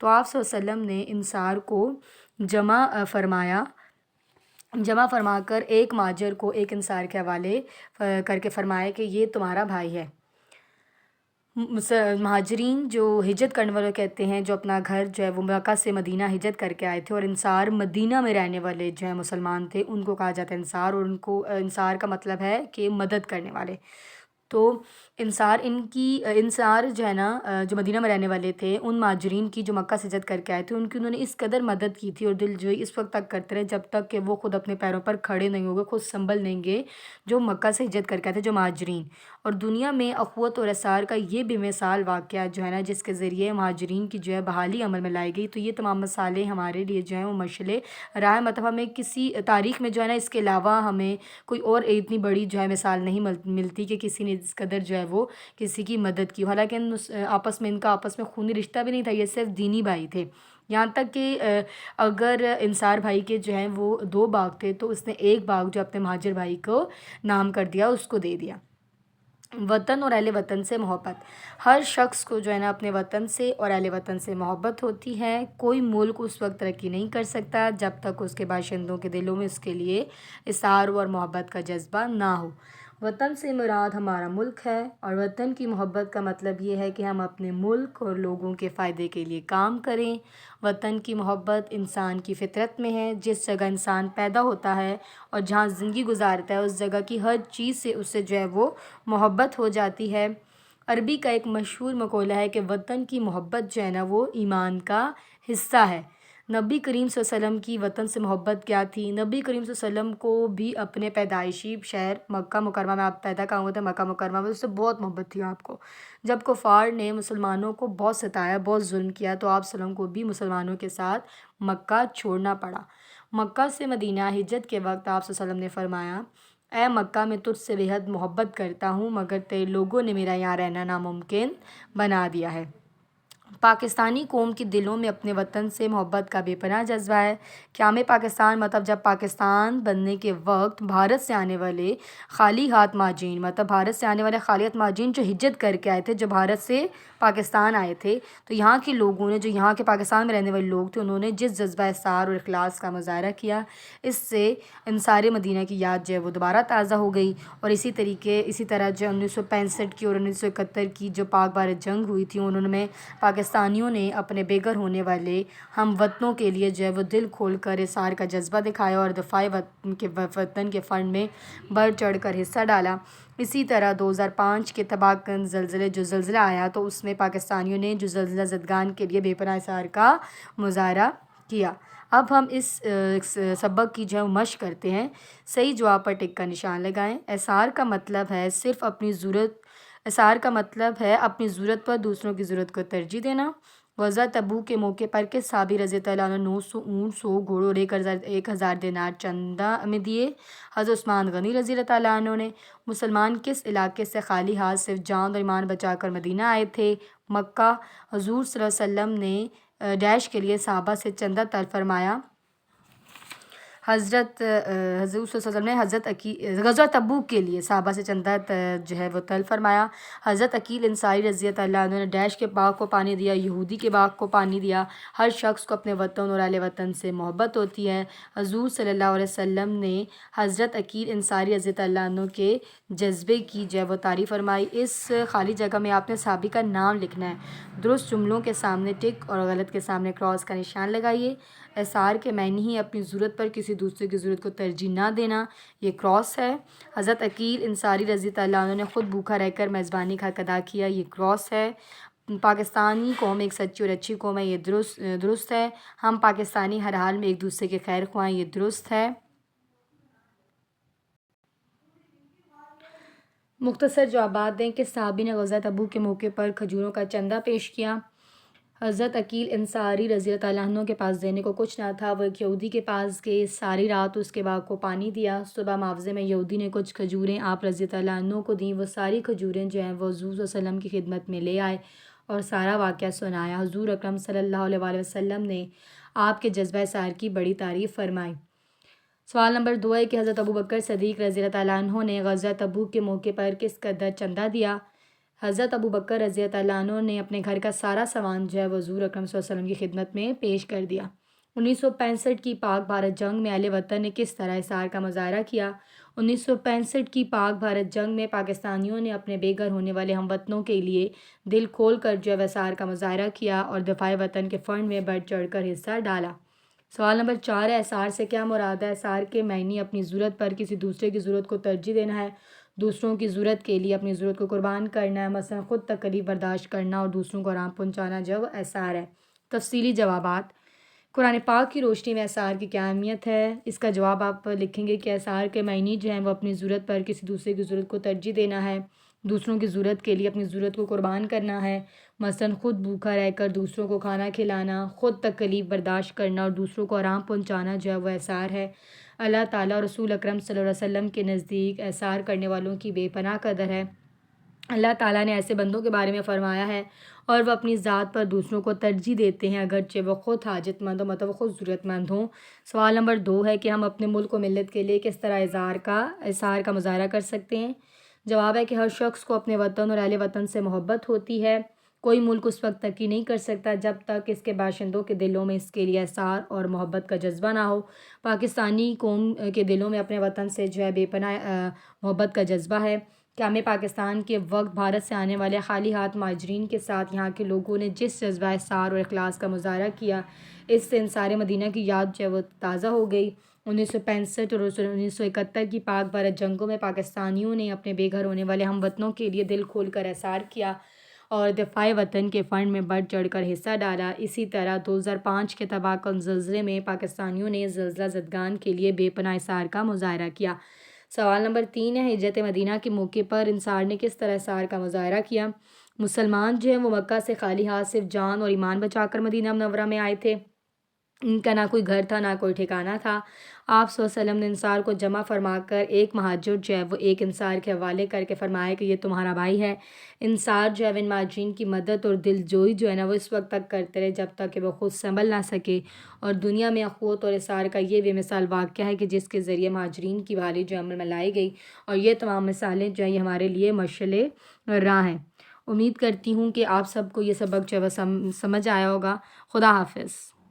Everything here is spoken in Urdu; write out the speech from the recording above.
تو آپ صلی اللہ علیہ وسلم نے انصار کو جمع فرما کر ایک مہاجر کو ایک انصار کے حوالے کر کے فرمایا کہ یہ تمہارا بھائی ہے۔ مہاجرین جو ہجرت کرنے والے کہتے ہیں، جو اپنا گھر جو ہے وہ مکہ سے مدینہ ہجرت کر کے آئے تھے، اور انصار مدینہ میں رہنے والے جو ہیں مسلمان تھے، ان کو کہا جاتا ہے انصار، اور ان کو انصار کا مطلب ہے کہ مدد کرنے والے۔ تو انصار جو ہے نا جو مدینہ میں رہنے والے تھے، ان مہاجرین کی جو مکہ سے ہجرت کر کے آئے تھے، انہوں نے اس قدر مدد کی تھی اور دل جوئی اس وقت تک کرتے رہے جب تک کہ وہ خود اپنے پیروں پر کھڑے نہیں ہو گئے، خود سنبھل نہیں گے، جو مکہ سے ہجرت کر کے آئے تھے جو مہاجرین۔ اور دنیا میں اخوت اور اثار کا یہ بے مثال واقعہ جو ہے نا، جس کے ذریعے مہاجرین کی جو ہے بحالی عمل میں لائی گئی، تو یہ تمام مثالیں ہمارے لیے جو ہیں وہ مشعل راہ، مطلب ہمیں کسی تاریخ میں جو ہے نا اس کے علاوہ ہمیں کوئی اور اتنی بڑی جو ہے مثال نہیں ملتی کہ کسی نے اس قدر جو ہے وہ کسی کی مدد کی، حالانکہ ان کا آپس میں خونی رشتہ بھی نہیں تھا، یہ صرف دینی بھائی تھے۔ یہاں تک کہ اگر انصار بھائی کے جو ہیں وہ 2 باغ تھے، تو اس نے ایک باغ جو اپنے مہاجر بھائی کو نام کر دیا، اس کو دے دیا۔ وطن اور اہل وطن سے محبت، ہر شخص کو جو ہے نا اپنے وطن سے اور اہل وطن سے محبت ہوتی ہے۔ کوئی ملک اس وقت ترقی نہیں کر سکتا جب تک اس کے باشندوں کے دلوں میں اس کے لیے اثار اور محبت کا جذبہ نہ ہو۔ وطن سے مراد ہمارا ملک ہے، اور وطن کی محبت کا مطلب یہ ہے کہ ہم اپنے ملک اور لوگوں کے فائدے کے لیے کام کریں۔ وطن کی محبت انسان کی فطرت میں ہے، جس جگہ انسان پیدا ہوتا ہے اور جہاں زندگی گزارتا ہے، اس جگہ کی ہر چیز سے اسے جو ہے وہ محبت ہو جاتی ہے۔ عربی کا ایک مشہور مقولہ ہے کہ وطن کی محبت جو ہے نا وہ ایمان کا حصہ ہے۔ نبی کریم صلی اللہ علیہ وسلم کی وطن سے محبت کیا تھی؟ نبی کریم صلی اللہ علیہ وسلم کو بھی اپنے پیدائشی شہر مکہ مکرمہ میں، آپ پیدا کہاں ہوئے تھے؟ مکہ مکرمہ میں، اس سے بہت محبت تھی آپ کو۔ جب کفار نے مسلمانوں کو بہت ستایا، بہت ظلم کیا، تو آپ صلی اللہ علیہ وسلم کو بھی مسلمانوں کے ساتھ مکہ چھوڑنا پڑا۔ مکہ سے مدینہ ہجرت کے وقت آپ صلی اللہ علیہ وسلم نے فرمایا، اے مکہ، میں تجھ سے بے حد محبت کرتا ہوں، مگر تیرے لوگوں نے میرا یہاں رہنا ناممکن بنا دیا ہے۔ پاکستانی قوم کے دلوں میں اپنے وطن سے محبت کا بے پناہ جذبہ ہے۔ قیام پاکستان مطلب جب پاکستان بننے کے وقت بھارت سے آنے والے خالی ہاتھ مہاجرین، جو ہجرت کر کے آئے تھے، جو بھارت سے پاکستان آئے تھے، تو یہاں کے لوگوں نے، جو یہاں کے پاکستان میں رہنے والے لوگ تھے، انہوں نے جس جذبہ اثار اور اخلاص کا مظاہرہ کیا، اس سے انصار مدینہ کی یاد جو ہے وہ دوبارہ تازہ ہو گئی۔ اور اسی طرح جو 1965 کی اور 1971 کی جو پاک بھارت جنگ ہوئی تھی، انہوں میں پاکستانیوں نے اپنے بے گھر ہونے والے ہم وطنوں کے لیے جو ہے وہ دل کھول کر اثار کا جذبہ دکھایا اور دفاع وطن کے فنڈ میں بڑھ چڑھ کر حصہ ڈالا۔ اسی طرح 2005 کے تباہ کن زلزلہ آیا، تو اس میں پاکستانیوں نے جو زلزلہ زدگان کے لیے بے پناہ اثار کا مظاہرہ کیا۔ اب ہم اس سبق کی جو مشق کرتے ہیں۔ صحیح جواب پر ٹک کا نشان لگائیں۔ اثار کا مطلب ہے اپنی ضرورت پر دوسروں کی ضرورت کو ترجیح دینا۔ غزوہ تبوک کے موقع پر کس صحابی رضی اللہ عنہ 900 اونٹ، 100 گھوڑوں اور 1000 دینار چندہ میں دیے؟ حضرت عثمان غنی رضی اللہ عنہ نے۔ مسلمان کس علاقے سے خالی ہاتھ صرف جان اور ایمان بچا کر مدینہ آئے تھے؟ مکہ۔ حضور صلی اللہ علیہ وسلم نے ڈیش کے لیے صحابہ سے چندہ طلب فرمایا؟ حضور صلی اللہ علیہ وسلم نے غزوہ تبوک کے لیے صحابہ سے چندہ جو ہے وہ طلب فرمایا۔ حضرت عقیل انصاری رضی اللہ عنہ نے ڈیش کے باغ کو پانی دیا، یہودی کے باغ کو پانی دیا۔ ہر شخص کو اپنے وطن اور اہل وطن سے محبت ہوتی ہے۔ حضور صلی اللہ علیہ وسلم نے حضرت عقیل انصاری رضی اللہ عنہ کے جذبے کی جو ہے وہ تعریف فرمائی۔ اس خالی جگہ میں آپ نے صحابی کا نام لکھنا ہے۔ درست جملوں کے سامنے ٹک اور غلط کے سامنے کراس کا نشان لگائیے۔ اثار کے معنی ہی اپنی ضرورت پر کسی دوسرے کی ضرورت کو ترجیح نہ دینا، یہ کراس ہے۔ حضرت عقیل انصاری رضی اللہ عنہ نے خود بھوکا رہ کر میزبانی کا حق ادا کیا، یہ کراس ہے۔ پاکستانی قوم ایک سچی اور اچھی قوم ہے، یہ درست ہے۔ ہم پاکستانی ہر حال میں ایک دوسرے کے خیر خواہ ہیں، یہ درست ہے۔ مختصر جوابات دیں۔ کس صحابی نے غزوہ تبوک کے موقع پر کھجوروں کا چندہ پیش کیا؟ حضرت عقیل انصاری رضی اللہ عنہ کے پاس دینے کو کچھ نہ تھا، وہ ایک یہودی کے پاس گئے، ساری رات اس کے باغ کو پانی دیا۔ صبح معاوضے میں یہودی نے کچھ کھجوریں آپ رضی اللہ عنہ کو دیں، وہ ساری کھجوریں جو ہیں وہ حضور صلی اللہ علیہ وسلم کی خدمت میں لے آئے اور سارا واقعہ سنایا۔ حضور اکرم صلی اللہ علیہ وآلہ وسلم نے آپ کے جذبہ اثار کی بڑی تعریف فرمائی۔ سوال نمبر 2 ہے کہ حضرت ابوبکر صدیق رضی اللہ عنہ نے غزوہ تبوک کے موقع پر کس قدر چندہ دیا؟ حضرت ابو بکر رضی اللہ عنہ نے اپنے گھر کا سارا سامان جو ہے وہ حضور اکرم صلی اللہ علیہ وسلم کی خدمت میں پیش کر دیا۔ 1965 کی پاک بھارت جنگ میں اہل وطن نے کس طرح اثار کا مظاہرہ کیا؟ 1965 کی پاک بھارت جنگ میں پاکستانیوں نے اپنے بے گھر ہونے والے ہم وطنوں کے لیے دل کھول کر جو ہے اثار کا مظاہرہ کیا اور دفاع وطن کے فنڈ میں بڑھ چڑھ کر حصہ ڈالا۔ سوال نمبر 4 ہے، اثار سے کیا مراد ہے؟ اثار کے معنی اپنی ضرورت پر کسی دوسرے کی ضرورت کو ترجیح دینا ہے، دوسروں کی ضرورت کے لیے اپنی ضرورت کو قربان کرنا ہے، مثلا خود تکلیف برداشت کرنا اور دوسروں کو آرام پہنچانا جو اثار ہے۔ تفصیلی جوابات۔ قرآن پاک کی روشنی میں اثار کی کیا اہمیت ہے؟ اس کا جواب آپ لکھیں گے کہ اثار کے معنی جو ہیں وہ اپنی ضرورت پر کسی دوسرے کی ضرورت کو ترجیح دینا ہے، دوسروں کی ضرورت کے لیے اپنی ضرورت کو قربان کرنا ہے، مثلا خود بھوکا رہ کر دوسروں کو کھانا کھلانا، خود تکلیف برداشت کرنا اور دوسروں کو آرام پہنچانا جو ہے وہ اثار ہے۔ اللہ تعالیٰ اور رسول اکرم صلی اللہ علیہ وسلم کے نزدیک اثار کرنے والوں کی بے پناہ قدر ہے۔ اللہ تعالیٰ نے ایسے بندوں کے بارے میں فرمایا ہے اور وہ اپنی ذات پر دوسروں کو ترجیح دیتے ہیں اگرچہ وہ خود حاجت مند ہوں، مطلب وہ خود ضرورت مند ہوں۔ سوال نمبر 2 ہے کہ ہم اپنے ملک و ملت کے لیے کس طرح اثار کا مظاہرہ کر سکتے ہیں؟ جواب ہے کہ ہر شخص کو اپنے وطن اور اہل وطن سے محبت ہوتی ہے۔ کوئی ملک اس وقت ترقی نہیں کر سکتا جب تک اس کے باشندوں کے دلوں میں اس کے لیے اثار اور محبت کا جذبہ نہ ہو۔ پاکستانی قوم کے دلوں میں اپنے وطن سے جو ہے بے پناہ محبت کا جذبہ ہے۔ قیام پاکستان کے وقت بھارت سے آنے والے خالی ہاتھ مہاجرین کے ساتھ یہاں کے لوگوں نے جس جذبہ اثار اور اخلاص کا مظاہرہ کیا، اس سے انصار مدینہ کی یاد جو ہے وہ تازہ ہو گئی۔ 1965 اور 1971 کی پاک بھارت جنگوں میں پاکستانیوں نے اپنے بے گھر ہونے والے ہم وطنوں کے لیے دل کھول کر اثار کیا اور دفاع وطن کے فنڈ میں بڑھ چڑھ کر حصہ ڈالا۔ اسی طرح 2005 کے تباہ کن زلزلے میں پاکستانیوں نے زلزلہ زدگان کے لیے بے پناہ اثار کا مظاہرہ کیا۔ سوال نمبر 3 ہے، ہجرت مدینہ کے موقع پر انصار نے کس طرح اثار کا مظاہرہ کیا؟ مسلمان جو ہیں وہ مکہ سے خالی ہاتھ صرف جان اور ایمان بچا کر مدینہ منورہ میں آئے تھے۔ ان کا نہ کوئی گھر تھا، نہ کوئی ٹھکانہ تھا۔ آپ صلی اللہ علیہ وسلم نے انصار کو جمع فرما کر ایک مہاجر جو ہے وہ ایک انصار کے حوالے کر کے فرمایا کہ یہ تمہارا بھائی ہے۔ انصار جو ہے ان مہاجرین کی مدد اور دل جوئی جو ہے نا وہ اس وقت تک کرتے رہے جب تک کہ وہ خود سنبھل نہ سکے، اور دنیا میں اخوت اور اثار کا یہ بے مثال واقعہ ہے کہ جس کے ذریعے مہاجرین کی بحالی جو عمل میں لائی گئی، اور یہ تمام مثالیں جو ہیں یہ ہمارے لیے مشعل راہ ہیں۔ امید کرتی ہوں کہ آپ سب کو یہ سبق جو ہے وہ سمجھ آیا ہوگا۔ خدا حافظ۔